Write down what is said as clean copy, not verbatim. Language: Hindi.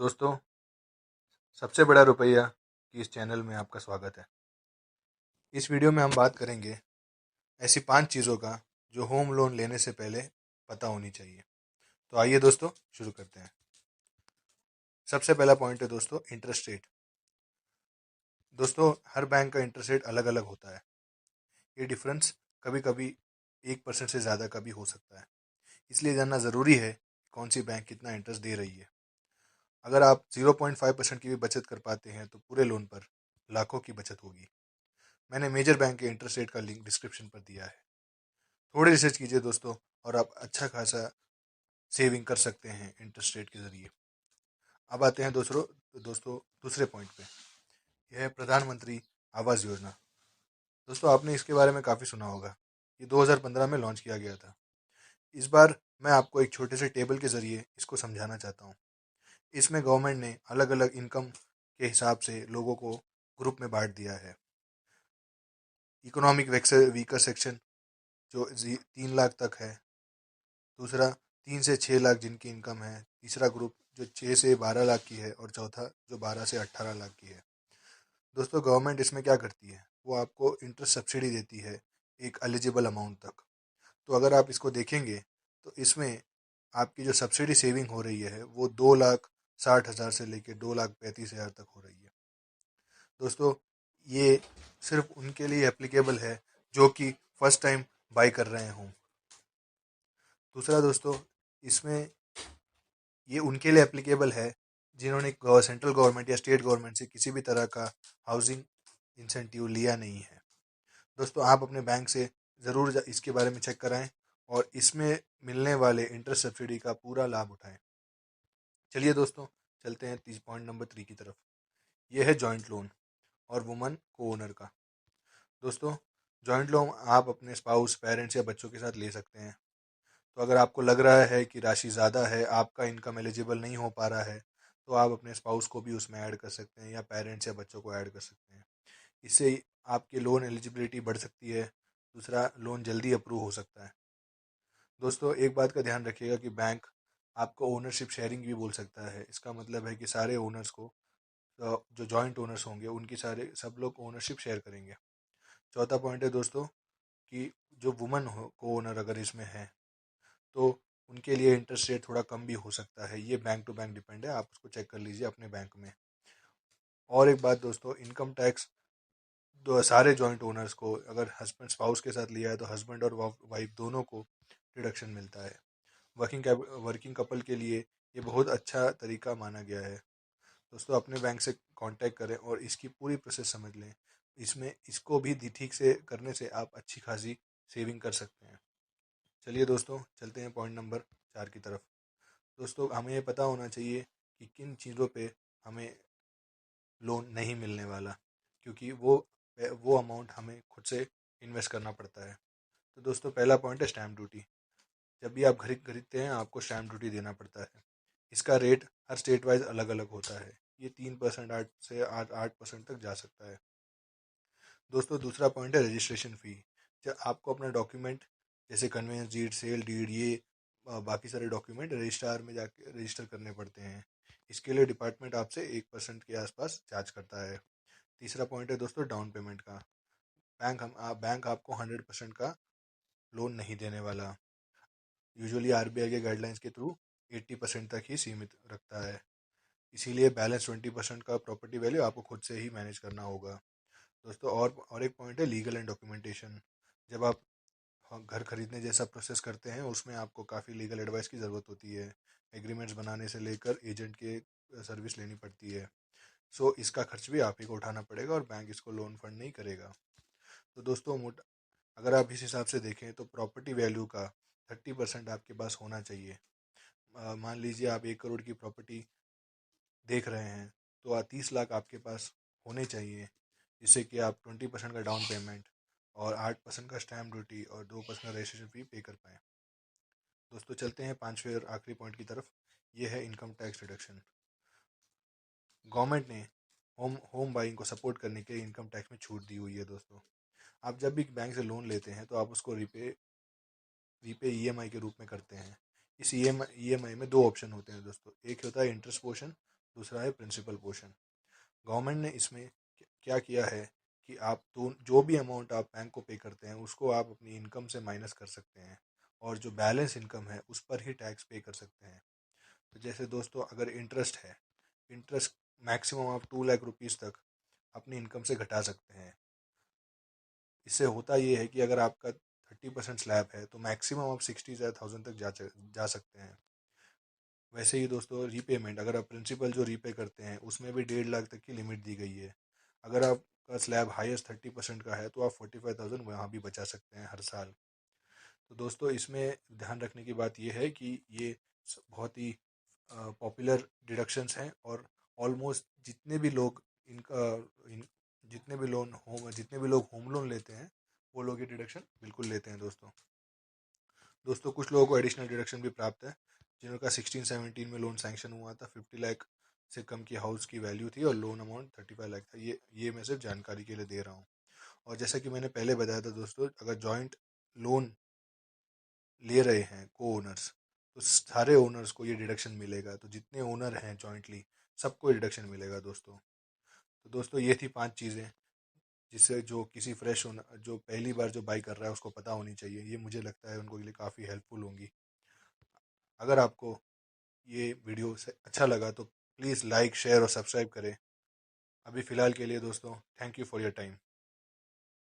दोस्तों, सबसे बड़ा रुपया की इस चैनल में आपका स्वागत है। इस वीडियो में हम बात करेंगे ऐसी 5 चीज़ों का जो होम लोन लेने से पहले पता होनी चाहिए। तो आइए दोस्तों शुरू करते हैं। सबसे पहला पॉइंट है दोस्तों इंटरेस्ट रेट। दोस्तों, हर बैंक का इंटरेस्ट रेट अलग अलग होता है। ये डिफरेंस कभी कभी 1% से ज़्यादा का भी हो सकता है। इसलिए जानना ज़रूरी है कि कौन सी बैंक कितना इंटरेस्ट दे रही है। अगर आप 0.5% की भी बचत कर पाते हैं तो पूरे लोन पर लाखों की बचत होगी। मैंने मेजर बैंक के इंटरेस्ट रेट का लिंक डिस्क्रिप्शन पर दिया है। थोड़ी रिसर्च कीजिए दोस्तों और आप अच्छा खासा सेविंग कर सकते हैं इंटरेस्ट रेट के ज़रिए। अब आते हैं दोस्तों दूसरे पॉइंट पे। यह है प्रधानमंत्री आवास योजना। दोस्तों, आपने इसके बारे में काफ़ी सुना होगा। ये 2015 में लॉन्च किया गया था। इस बार मैं आपको एक छोटे से टेबल के ज़रिए इसको समझाना चाहता हूँ। इसमें गवर्नमेंट ने अलग अलग इनकम के हिसाब से लोगों को ग्रुप में बांट दिया है। इकोनॉमिक वीकर सेक्शन जो 3 लाख तक है। दूसरा 3 से 6 लाख जिनकी इनकम है। तीसरा ग्रुप जो 6 से 12 लाख की है और चौथा जो 12 से 18 लाख की है। दोस्तों, गवर्नमेंट इसमें क्या करती है, वो आपको इंटरेस्ट सब्सिडी देती है एक एलिजिबल अमाउंट तक। तो अगर आप इसको देखेंगे तो इसमें आपकी जो सब्सिडी सेविंग हो रही है वो 2,60,000 से लेकर 2,35,000 तक हो रही है। दोस्तों, ये सिर्फ उनके लिए एप्लीकेबल है जो कि फर्स्ट टाइम बाई कर रहे हों। दूसरा दोस्तों, इसमें ये उनके लिए एप्लीकेबल है जिन्होंने सेंट्रल गवर्नमेंट या स्टेट गवर्नमेंट से किसी भी तरह का हाउसिंग इंसेंटिव लिया नहीं है। दोस्तों, आप अपने बैंक से ज़रूर इसके बारे में चेक कराएं और इसमें मिलने वाले इंटरेस्ट सब्सिडी का पूरा लाभ उठाएं। चलिए दोस्तों, चलते हैं पॉइंट नंबर 3 की तरफ। ये है जॉइंट लोन और वुमन को ओनर का। दोस्तों, जॉइंट लोन आप अपने स्पाउस, पेरेंट्स या बच्चों के साथ ले सकते हैं। तो अगर आपको लग रहा है कि राशि ज़्यादा है, आपका इनकम एलिजिबल नहीं हो पा रहा है, तो आप अपने स्पाउस को भी उसमें ऐड कर सकते हैं या पेरेंट्स या बच्चों को ऐड कर सकते हैं। इससे आपकी लोन एलिजिबिलिटी बढ़ सकती है। दूसरा, लोन जल्दी अप्रूव हो सकता है। दोस्तों, एक बात का ध्यान रखिएगा कि बैंक आपको ओनरशिप शेयरिंग भी बोल सकता है। इसका मतलब है कि सारे ओनर्स को जो जॉइंट ओनर्स होंगे उनकी सारे सब लोग ओनरशिप शेयर करेंगे। चौथा पॉइंट है दोस्तों कि जो वुमन हो को ओनर अगर इसमें है तो उनके लिए इंटरेस्ट रेट थोड़ा कम भी हो सकता है। ये बैंक टू बैंक डिपेंड है, आप उसको चेक कर लीजिए अपने बैंक में। और एक बात दोस्तों, इनकम टैक्स दो सारे जॉइंट ओनर्स को, अगर हस्बैंड स्पाउस के साथ लिया है तो हस्बैंड और वाइफ दोनों को डिडक्शन मिलता है। वर्किंग कपल के लिए ये बहुत अच्छा तरीका माना गया है। दोस्तों, अपने बैंक से कांटेक्ट करें और इसकी पूरी प्रोसेस समझ लें। इसमें इसको भी ठीक से करने से आप अच्छी खासी सेविंग कर सकते हैं। चलिए दोस्तों, चलते हैं पॉइंट नंबर 4 की तरफ। दोस्तों, हमें ये पता होना चाहिए कि किन चीज़ों पे हमें लोन नहीं मिलने वाला, क्योंकि वो अमाउंट हमें खुद से इन्वेस्ट करना पड़ता है। तो दोस्तों, पहला पॉइंट है स्टैम्प ड्यूटी। जब भी आप खरीदते हैं आपको स्टैम्प ड्यूटी देना पड़ता है। इसका रेट हर स्टेट वाइज अलग अलग होता है। ये 3%, 8% तक जा सकता है। दोस्तों, दूसरा पॉइंट है रजिस्ट्रेशन फ़ी। जब आपको अपना डॉक्यूमेंट जैसे कन्वेंस डीड, सेल डीड, ये बाकी सारे डॉक्यूमेंट रजिस्ट्रार में जाके रजिस्टर करने पड़ते हैं। इसके लिए डिपार्टमेंट आपसे 1% के आसपास चार्ज करता है। तीसरा पॉइंट है दोस्तों डाउन पेमेंट का। बैंक आपको 100% का लोन नहीं देने वाला। यूजुअली आरबीआई के गाइडलाइंस के थ्रू 80% तक ही सीमित रखता है। इसीलिए बैलेंस 20% का प्रॉपर्टी वैल्यू आपको खुद से ही मैनेज करना होगा। दोस्तों, और एक पॉइंट है लीगल एंड डॉक्यूमेंटेशन। जब आप घर खरीदने जैसा प्रोसेस करते हैं उसमें आपको काफ़ी लीगल एडवाइस की ज़रूरत होती है। एग्रीमेंट्स बनाने से लेकर एजेंट के सर्विस लेनी पड़ती है। सो इसका खर्च भी आप ही को उठाना पड़ेगा और बैंक इसको लोन फंड नहीं करेगा। तो दोस्तों, अगर आप इस हिसाब से देखें तो प्रॉपर्टी वैल्यू का 30% आपके पास होना चाहिए। मान लीजिए आप 1 करोड़ की प्रॉपर्टी देख रहे हैं तो 30 लाख आपके पास होने चाहिए, जिससे कि आप 20% का डाउन पेमेंट और 8% का स्टैम्प ड्यूटी और 2% का रजिस्ट्रेशन फ़ी पे कर पाएँ। दोस्तों, चलते हैं 5वें और आखिरी पॉइंट की तरफ। ये है इनकम टैक्स रिडक्शन। गवर्नमेंट ने होम बाइंग को सपोर्ट करने के लिए इनकम टैक्स में छूट दी हुई है। दोस्तों, आप जब भी बैंक से लोन लेते हैं तो आप उसको रीपे ईएमआई के रूप में करते हैं। इस ईएमआई में 2 ऑप्शन होते हैं दोस्तों। एक होता है इंटरेस्ट पोर्शन दूसरा है प्रिंसिपल पोर्शन। गवर्नमेंट ने इसमें क्या किया है कि आप तो जो भी अमाउंट आप बैंक को पे करते हैं उसको आप अपनी इनकम से माइनस कर सकते हैं, और जो बैलेंस इनकम है उस पर ही टैक्स पे कर सकते हैं। तो जैसे दोस्तों, अगर इंटरेस्ट है, इंटरेस्ट मैक्सिमम आप 2 लाख रुपीज़ तक अपनी इनकम से घटा सकते हैं। इससे होता ये है कि अगर आपका 30% स्लैब है तो मैक्सिमम आप 60,000 तक जा सकते हैं। वैसे ही दोस्तों, रीपेमेंट, अगर आप प्रिंसिपल जो रीपे करते हैं उसमें भी 1.5 लाख तक की लिमिट दी गई है। अगर आपका स्लैब हाईएस्ट 30% का है तो आप 45,000 वहाँ भी बचा सकते हैं हर साल। तो दोस्तों, इसमें ध्यान रखने की बात यह है कि ये बहुत ही पॉपुलर डिडक्शंस हैं, और ऑलमोस्ट जितने भी लोग इनका इन जितने भी लोग होम लोन लेते हैं वो लोग ये डिडक्शन बिल्कुल लेते हैं दोस्तों कुछ लोगों को एडिशनल डिडक्शन भी प्राप्त है, जिनका 16-17 में लोन सैंक्शन हुआ था। 50 लाख से कम की हाउस की वैल्यू थी और लोन अमाउंट 35 लाख था। ये मैं सिर्फ जानकारी के लिए दे रहा हूँ। और जैसा कि मैंने पहले बताया था दोस्तों, अगर जॉइंट लोन ले रहे हैं को ओनर्स, तो सारे ओनर्स को ये डिडक्शन मिलेगा। तो जितने ओनर हैं जॉइंटली, सबको ये डिडक्शन मिलेगा दोस्तों। तो दोस्तों, ये थी 5 चीज़ें जिससे जो किसी फ्रेश ओनर जो पहली बार जो बाई कर रहा है उसको पता होनी चाहिए। ये मुझे लगता है उनको के लिए काफ़ी हेल्पफुल होंगी। अगर आपको ये वीडियो से अच्छा लगा तो प्लीज़ लाइक, शेयर और सब्सक्राइब करें। अभी फ़िलहाल के लिए दोस्तों, thank you for your time.